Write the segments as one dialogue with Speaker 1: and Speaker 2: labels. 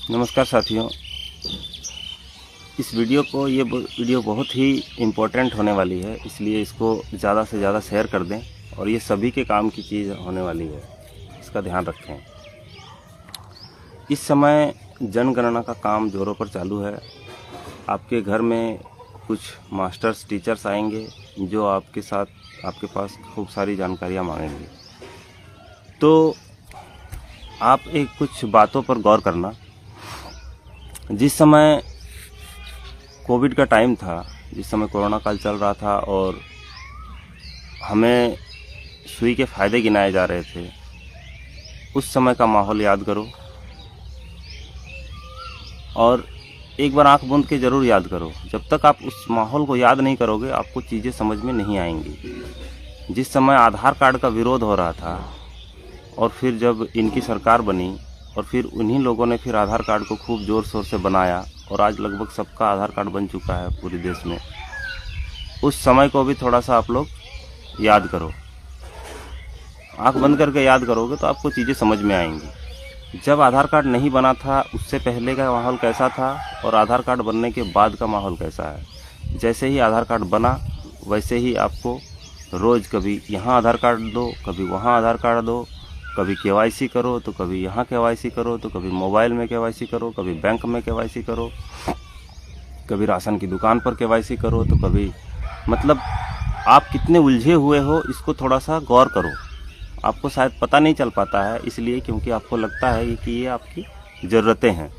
Speaker 1: नमस्कार साथियों, इस वीडियो बहुत ही इम्पोर्टेंट होने वाली है, इसलिए इसको ज़्यादा से ज़्यादा शेयर कर दें और ये सभी के काम की चीज़ होने वाली है, इसका ध्यान रखें। इस समय जनगणना का काम ज़ोरों पर चालू है। आपके घर में कुछ मास्टर्स टीचर्स आएंगे जो आपके पास खूब सारी जानकारियाँ मांगेंगे। तो आप कुछ बातों पर गौर करना। जिस समय कोविड का टाइम था, जिस समय कोरोना काल चल रहा था और हमें सुई के फ़ायदे गिनाए जा रहे थे, उस समय का माहौल याद करो और एक बार आंख बंद के ज़रूर याद करो। जब तक आप उस माहौल को याद नहीं करोगे, आपको चीज़ें समझ में नहीं आएंगी। जिस समय आधार कार्ड का विरोध हो रहा था और फिर जब इनकी सरकार बनी और फिर उन्हीं लोगों ने फिर आधार कार्ड को खूब ज़ोर शोर से बनाया और आज लगभग सबका आधार कार्ड बन चुका है पूरे देश में। उस समय को भी थोड़ा सा आप लोग याद करो। आंख बंद करके याद करोगे तो आपको चीज़ें समझ में आएंगी। जब आधार कार्ड नहीं बना था उससे पहले का माहौल कैसा था और आधार कार्ड बनने के बाद का माहौल कैसा है। जैसे ही आधार कार्ड बना वैसे ही आपको रोज़ कभी यहाँ आधार कार्ड दो, कभी वहाँ आधार कार्ड दो, कभी केवाईसी करो तो कभी यहाँ केवाईसी करो, तो कभी मोबाइल में केवाईसी करो, कभी बैंक में केवाईसी करो, कभी राशन की दुकान पर केवाईसी करो, तो कभी मतलब आप कितने उलझे हुए हो, इसको थोड़ा सा गौर करो। आपको शायद पता नहीं चल पाता है इसलिए क्योंकि आपको लगता है कि ये आपकी ज़रूरतें हैं।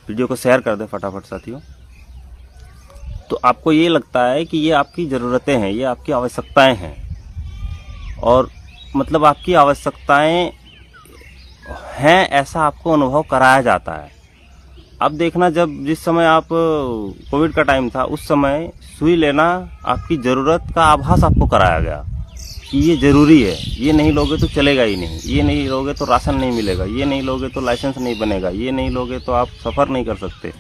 Speaker 1: वीडियो को शेयर कर दें फटाफट साथियों। तो आपको ये लगता है कि ये आपकी ज़रूरतें हैं, ये आपकी आवश्यकताएं हैं और मतलब आपकी आवश्यकताएं हैं ऐसा आपको अनुभव कराया जाता है। अब देखना, जिस समय आप कोविड का टाइम था उस समय सुई लेना आपकी ज़रूरत का आभास आपको कराया गया कि ये ज़रूरी है, ये नहीं लोगे तो चलेगा ही नहीं, ये नहीं लोगे तो राशन नहीं मिलेगा, ये नहीं लोगे तो लाइसेंस नहीं बनेगा, ये नहीं लोगे तो आप सफ़र नहीं कर सकते,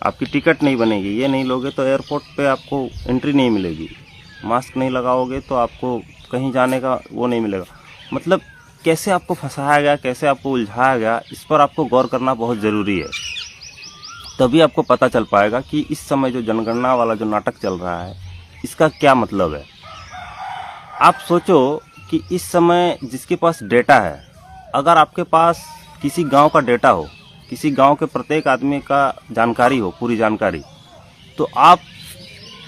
Speaker 1: आपकी टिकट नहीं बनेगी, ये नहीं लोगे तो एयरपोर्ट पे आपको एंट्री नहीं मिलेगी, मास्क नहीं लगाओगे तो आपको कहीं जाने का वो नहीं मिलेगा। मतलब कैसे आपको फंसाया गया, कैसे आपको उलझाया गया, इस पर आपको गौर करना बहुत ज़रूरी है। तभी आपको पता चल पाएगा कि इस समय जो जनगणना वाला जो नाटक चल रहा है इसका क्या मतलब है। आप सोचो कि इस समय जिसके पास डेटा है, अगर आपके पास किसी गांव का डेटा हो, किसी गांव के प्रत्येक आदमी का जानकारी हो, पूरी जानकारी, तो आप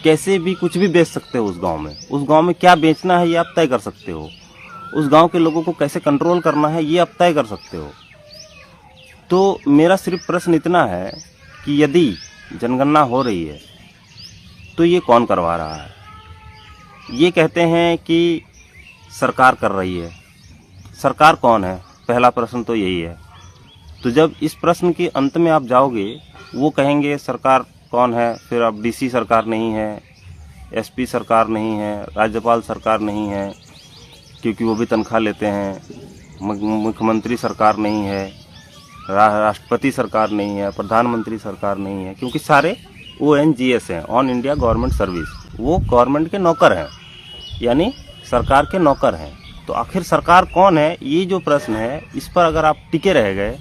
Speaker 1: कैसे भी कुछ भी बेच सकते हो। उस गांव में क्या बेचना है ये आप तय कर सकते हो। उस गांव के लोगों को कैसे कंट्रोल करना है ये आप तय कर सकते हो। तो मेरा सिर्फ प्रश्न इतना है कि यदि जनगणना हो रही है तो ये कौन करवा रहा है। ये कहते हैं कि सरकार कर रही है, सरकार कौन है, पहला प्रश्न तो यही है। तो जब इस प्रश्न के अंत में आप जाओगे, वो कहेंगे सरकार कौन है, फिर अब डीसी सरकार नहीं है, एसपी सरकार नहीं है, राज्यपाल सरकार नहीं है क्योंकि वो भी तनख्वाह लेते हैं, मुख्यमंत्री सरकार नहीं है, राष्ट्रपति सरकार नहीं है, प्रधानमंत्री सरकार नहीं है, क्योंकि सारे ONGS हैं, ऑन इंडिया गवर्नमेंट सर्विस, वो गवर्नमेंट के नौकर हैं, यानी सरकार के नौकर हैं। तो आखिर सरकार कौन है, ये जो प्रश्न है, इस पर अगर आप टिके रह गए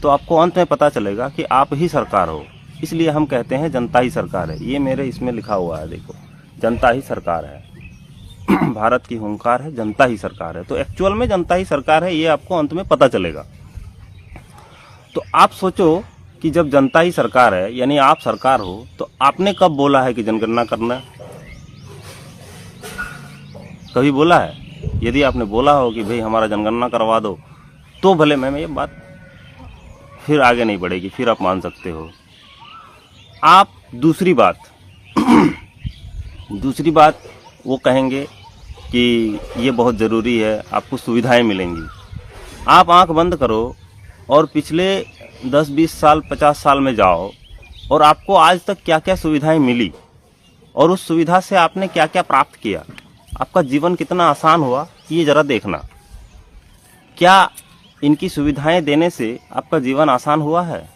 Speaker 1: तो आपको अंत में पता चलेगा कि आप ही सरकार हो। इसलिए हम कहते हैं जनता ही सरकार है। ये मेरे इसमें लिखा हुआ है, देखो, जनता ही सरकार है। भारत की हुंकार है, जनता ही सरकार है। तो एक्चुअल में जनता ही सरकार है, ये आपको अंत में पता चलेगा। तो आप सोचो कि जब जनता ही सरकार है, यानी आप सरकार हो, तो आपने कब बोला है कि जनगणना करना है? कभी बोला है? यदि आपने बोला हो कि भाई हमारा जनगणना करवा दो, तो भले मैं ये बात फिर आगे नहीं बढ़ेगी, फिर आप मान सकते हो। आप दूसरी बात वो कहेंगे कि ये बहुत ज़रूरी है, आपको सुविधाएं मिलेंगी। आप आंख बंद करो और पिछले 10-20 साल 50 साल में जाओ और आपको आज तक क्या क्या सुविधाएं मिली और उस सुविधा से आपने क्या क्या प्राप्त किया, आपका जीवन कितना आसान हुआ, ये ज़रा देखना। क्या इनकी सुविधाएं देने से आपका जीवन आसान हुआ है?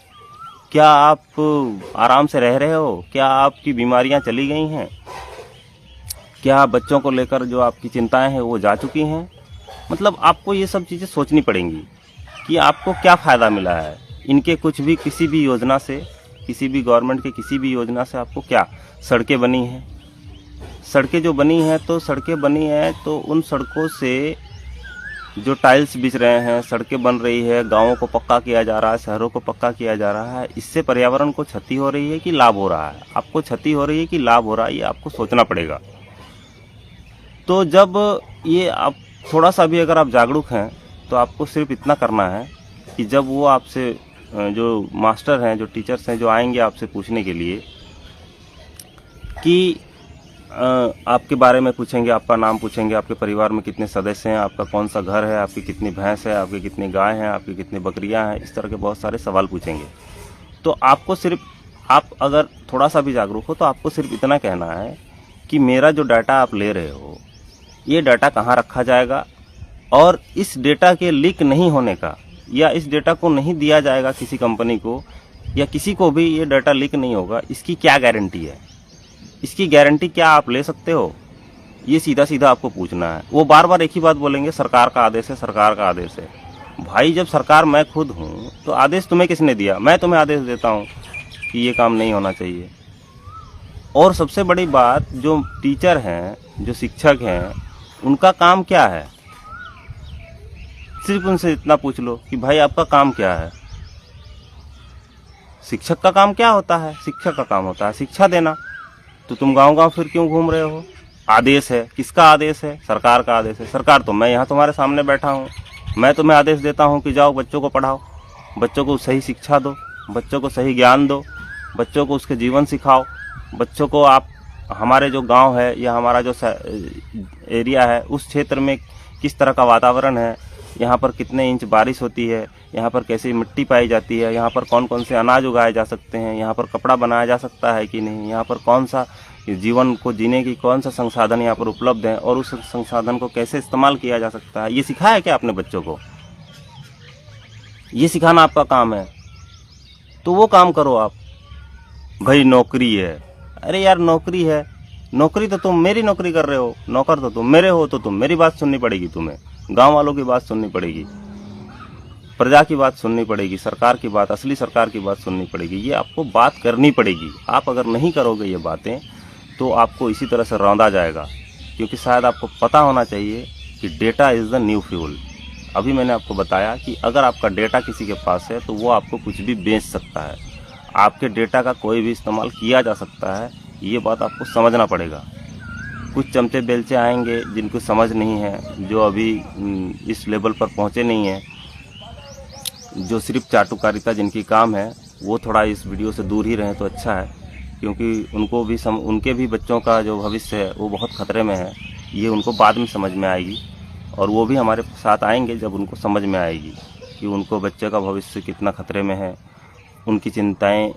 Speaker 1: क्या आप आराम से रह रहे हो? क्या आपकी बीमारियां चली गई हैं? क्या बच्चों को लेकर जो आपकी चिंताएं हैं वो जा चुकी हैं? मतलब आपको ये सब चीज़ें सोचनी पड़ेंगी कि आपको क्या फ़ायदा मिला है, इनके कुछ भी किसी भी योजना से, किसी भी गवर्नमेंट के किसी भी योजना से आपको क्या सड़कें बनी हैं? सड़कें जो बनी हैं तो सड़कें बनी हैं तो उन सड़कों से जो टाइल्स बिछ रहे हैं, सड़कें बन रही है, गांवों को पक्का किया जा रहा है, शहरों को पक्का किया जा रहा है, इससे पर्यावरण को क्षति हो रही है कि लाभ हो रहा है? आपको क्षति हो रही है कि लाभ हो रहा है, ये आपको सोचना पड़ेगा। तो जब ये आप थोड़ा सा भी अगर आप जागरूक हैं तो आपको सिर्फ इतना करना है कि जब वो आपसे जो मास्टर हैं, जो टीचर्स हैं, जो आएंगे आपसे पूछने के लिए कि आपके बारे में पूछेंगे, आपका नाम पूछेंगे, आपके परिवार में कितने सदस्य हैं, आपका कौन सा घर है, आपकी कितनी भैंस है, आपकी कितनी गाय हैं, आपकी कितनी बकरियां हैं, इस तरह के बहुत सारे सवाल पूछेंगे। तो आपको सिर्फ, आप अगर थोड़ा सा भी जागरूक हो तो आपको सिर्फ इतना कहना है कि मेरा जो डाटा आप ले रहे हो, ये डाटा कहाँ रखा जाएगा, और इस डेटा के लीक नहीं होने का, या इस डेटा को नहीं दिया जाएगा किसी कंपनी को, या किसी को भी ये डाटा लीक नहीं होगा, इसकी क्या गारंटी है? इसकी गारंटी क्या आप ले सकते हो? ये सीधा सीधा आपको पूछना है। वो बार बार एक ही बात बोलेंगे, सरकार का आदेश है, सरकार का आदेश है। भाई जब सरकार मैं खुद हूँ तो आदेश तुम्हें किसने दिया? मैं तुम्हें आदेश देता हूँ कि ये काम नहीं होना चाहिए। और सबसे बड़ी बात, जो टीचर हैं, जो शिक्षक हैं, उनका काम क्या है? सिर्फ उनसे इतना पूछ लो कि भाई आपका काम क्या है? शिक्षक का काम क्या होता है? शिक्षक का काम होता है शिक्षा देना। तो तुम गांव गांव फिर क्यों घूम रहे हो? आदेश है, किसका आदेश है? सरकार का आदेश है। सरकार तो मैं यहाँ तुम्हारे सामने बैठा हूँ, मैं तुम्हें आदेश देता हूँ कि जाओ बच्चों को पढ़ाओ, बच्चों को सही शिक्षा दो, बच्चों को सही ज्ञान दो, बच्चों को उसके जीवन सिखाओ, बच्चों को आप हमारे जो गांव है या हमारा जो एरिया है उस क्षेत्र में किस तरह का वातावरण है, यहाँ पर कितने इंच बारिश होती है, यहाँ पर कैसी मिट्टी पाई जाती है, यहाँ पर कौन कौन से अनाज उगाए जा सकते हैं, यहाँ पर कपड़ा बनाया जा सकता है कि नहीं, यहाँ पर कौन सा जीवन को जीने की कौन सा संसाधन यहाँ पर उपलब्ध है और उस संसाधन को कैसे इस्तेमाल किया जा सकता है, ये सिखाया क्या आपने बच्चों को? ये सिखाना आपका काम है। तो वो काम करो आप। भाई नौकरी है, अरे यार नौकरी है, नौकरी तो तुम मेरी नौकरी कर रहे हो, नौकर तो तुम मेरे हो, तो तुम मेरी बात सुननी पड़ेगी, तुम्हें गांव वालों की बात सुननी पड़ेगी, प्रजा की बात सुननी पड़ेगी, सरकार की बात, असली सरकार की बात सुननी पड़ेगी। ये आपको बात करनी पड़ेगी। आप अगर नहीं करोगे ये बातें तो आपको इसी तरह से रौंदा जाएगा। क्योंकि शायद आपको पता होना चाहिए कि data is the new fuel. अभी मैंने आपको बताया कि अगर आपका डेटा किसी के पास है तो वो आपको कुछ भी बेच सकता है, आपके डेटा का कोई भी इस्तेमाल किया जा सकता है। ये बात आपको समझना पड़ेगा। कुछ चमचे बेलचे आएंगे जिनको समझ नहीं है, जो अभी इस लेवल पर पहुँचे नहीं हैं, जो सिर्फ चाटुकारिता जिनकी काम है, वो थोड़ा इस वीडियो से दूर ही रहें तो अच्छा है। क्योंकि उनको भी उनके भी बच्चों का जो भविष्य है वो बहुत खतरे में है। ये उनको बाद में समझ में आएगी और वो भी हमारे साथ आएंगे जब उनको समझ में आएगी कि उनको बच्चे का भविष्य कितना खतरे में है। उनकी चिंताएं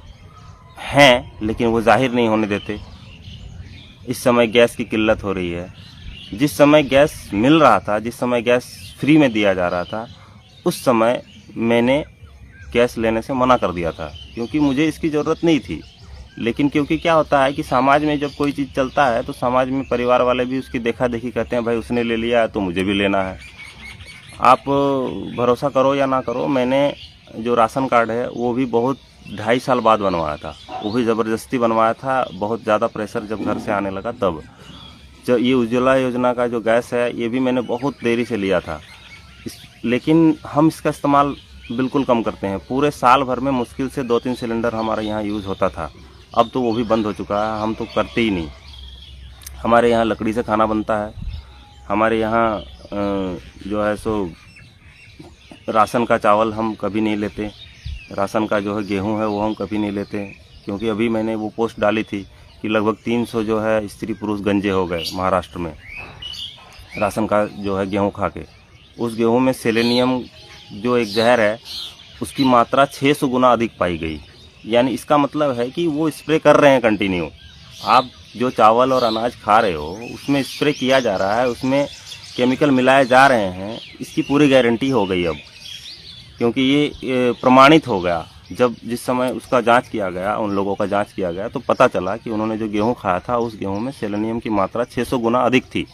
Speaker 1: हैं लेकिन वो जाहिर नहीं होने देते। इस समय गैस की किल्लत हो रही है। जिस समय गैस मिल रहा था, जिस समय गैस फ्री में दिया जा रहा था, उस समय मैंने गैस लेने से मना कर दिया था क्योंकि मुझे इसकी ज़रूरत नहीं थी। लेकिन क्योंकि क्या होता है कि समाज में जब कोई चीज़ चलता है तो समाज में परिवार वाले भी उसकी देखा देखी कहते हैं, भाई उसने ले लिया है तो मुझे भी लेना है। आप भरोसा करो या ना करो, मैंने जो राशन कार्ड है वो भी बहुत 2.5 साल बाद बनवाया था। वो भी ज़बरदस्ती बनवाया था, बहुत ज़्यादा प्रेशर जब घर से आने लगा तब। जो ये उज्ज्वला योजना का जो गैस है ये भी मैंने बहुत देरी से लिया था। लेकिन हम इसका इस्तेमाल बिल्कुल कम करते हैं। पूरे साल भर में मुश्किल से 2-3 सिलेंडर हमारे यहाँ यूज़ होता था। अब तो वो भी बंद हो चुका है, हम तो करते ही नहीं। हमारे यहाँ लकड़ी से खाना बनता है। हमारे यहाँ जो है सो राशन का चावल हम कभी नहीं लेते, राशन का जो है गेहूं है वो हम कभी नहीं लेते। क्योंकि अभी मैंने वो पोस्ट डाली थी कि लगभग 300 जो है स्त्री पुरुष गंजे हो गए महाराष्ट्र में राशन का जो है गेहूं खा के। उस गेहूं में सेलेनियम जो एक जहर है उसकी मात्रा 600 गुना अधिक पाई गई। यानी इसका मतलब है कि वो स्प्रे कर रहे हैं कंटिन्यू। आप जो चावल और अनाज खा रहे हो उसमें स्प्रे किया जा रहा है, उसमें केमिकल मिलाए जा रहे हैं। इसकी पूरी गारंटी हो गई अब, क्योंकि ये प्रमाणित हो गया। जब जिस समय उसका जांच किया गया, उन लोगों का जांच किया गया तो पता चला कि उन्होंने जो गेहूं खाया था उस गेहूं में सेलेनियम की मात्रा 600 गुना अधिक थी।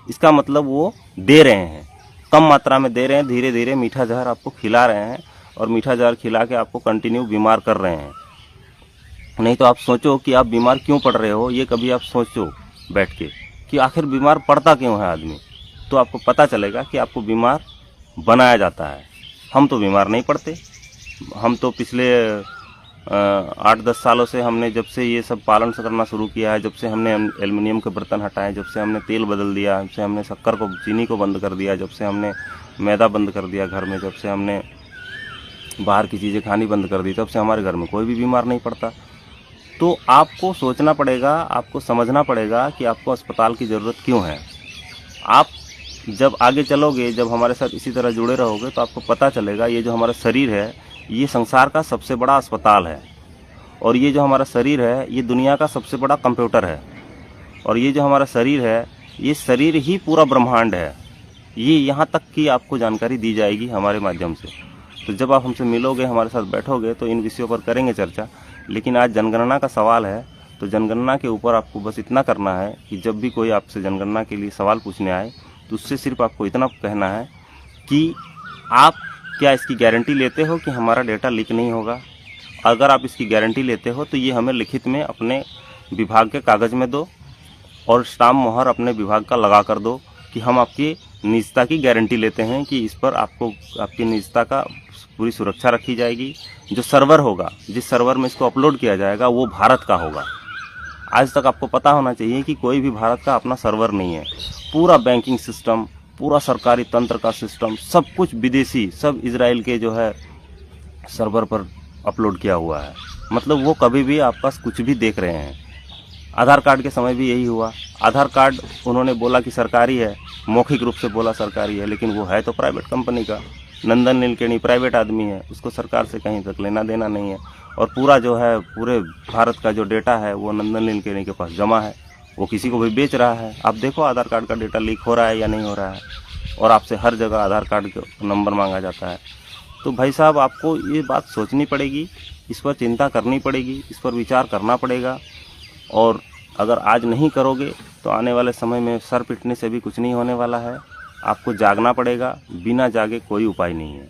Speaker 1: इसका मतलब वो दे रहे हैं, कम मात्रा में दे रहे हैं, धीरे धीरे मीठा जहर आपको खिला रहे हैं। और मीठा जहर खिला के आपको कंटिन्यू बीमार कर रहे हैं। नहीं तो आप सोचो कि आप बीमार क्यों पड़ रहे हो, ये कभी आप सोचो बैठ के कि आखिर बीमार पड़ता क्यों है आदमी, तो आपको पता चलेगा कि आपको बीमार बनाया जाता है। हम तो बीमार नहीं पड़ते। हम तो पिछले 8-10 सालों से हमने जब से ये सब पालन करना शुरू किया है, जब से हमने एल्युमिनियम के बर्तन हटाए, जब से हमने तेल बदल दिया, जब से हमने शक्कर को चीनी को बंद कर दिया, जब से हमने मैदा बंद कर दिया घर में, जब से हमने बाहर की चीज़ें खानी बंद कर दी, तब से हमारे घर में कोई भी बीमार नहीं पड़ता। तो आपको सोचना पड़ेगा, आपको समझना पड़ेगा कि आपको अस्पताल की ज़रूरत क्यों है। आप जब आगे चलोगे, जब हमारे साथ इसी तरह जुड़े रहोगे, तो आपको पता चलेगा ये जो हमारा शरीर है ये संसार का सबसे बड़ा अस्पताल है, और ये जो हमारा शरीर है ये दुनिया का सबसे बड़ा कंप्यूटर है, और ये जो हमारा शरीर है ये शरीर ही पूरा ब्रह्मांड है। ये यहाँ तक की आपको जानकारी दी जाएगी हमारे माध्यम से। तो जब आप हमसे मिलोगे, हमारे साथ बैठोगे, तो इन विषयों पर करेंगे चर्चा। लेकिन आज जनगणना का सवाल है, तो जनगणना के ऊपर आपको बस इतना करना है कि जब भी कोई आपसे जनगणना के लिए सवाल पूछने आए तो उससे सिर्फ आपको इतना कहना है कि आप क्या इसकी गारंटी लेते हो कि हमारा डेटा लीक नहीं होगा। अगर आप इसकी गारंटी लेते हो तो ये हमें लिखित में अपने विभाग के कागज़ में दो और स्टाम्प मोहर अपने विभाग का लगा कर दो कि हम आपकी निजता की गारंटी लेते हैं कि इस पर आपको आपकी निजता का पूरी सुरक्षा रखी जाएगी। जो सर्वर होगा, जिस सर्वर में इसको अपलोड किया जाएगा, वो भारत का होगा। आज तक आपको पता होना चाहिए कि कोई भी भारत का अपना सर्वर नहीं है। पूरा बैंकिंग सिस्टम, पूरा सरकारी तंत्र का सिस्टम, सब कुछ विदेशी, सब इजराइल के जो है सर्वर पर अपलोड किया हुआ है। मतलब वो कभी भी आप पास कुछ भी देख रहे हैं। आधार कार्ड के समय भी यही हुआ। आधार कार्ड उन्होंने बोला कि सरकारी है, मौखिक रूप से बोला सरकारी है, लेकिन वो है तो प्राइवेट कंपनी का। नंदन नीलकेणी प्राइवेट आदमी है, उसको सरकार से कहीं तक लेना देना नहीं है, और पूरा जो है पूरे भारत का जो डेटा है वो नंदन नीलकेणी के पास जमा है। वो किसी को भी बेच रहा है। आप देखो आधार कार्ड का डेटा लीक हो रहा है या नहीं हो रहा है, और आपसे हर जगह आधार कार्ड का नंबर मांगा जाता है। तो भाई साहब, आपको ये बात सोचनी पड़ेगी, इस पर चिंता करनी पड़ेगी, इस पर विचार करना पड़ेगा। और अगर आज नहीं करोगे तो आने वाले समय में सर पिटने से भी कुछ नहीं होने वाला है। आपको जागना पड़ेगा, बिना जागे कोई उपाय नहीं है।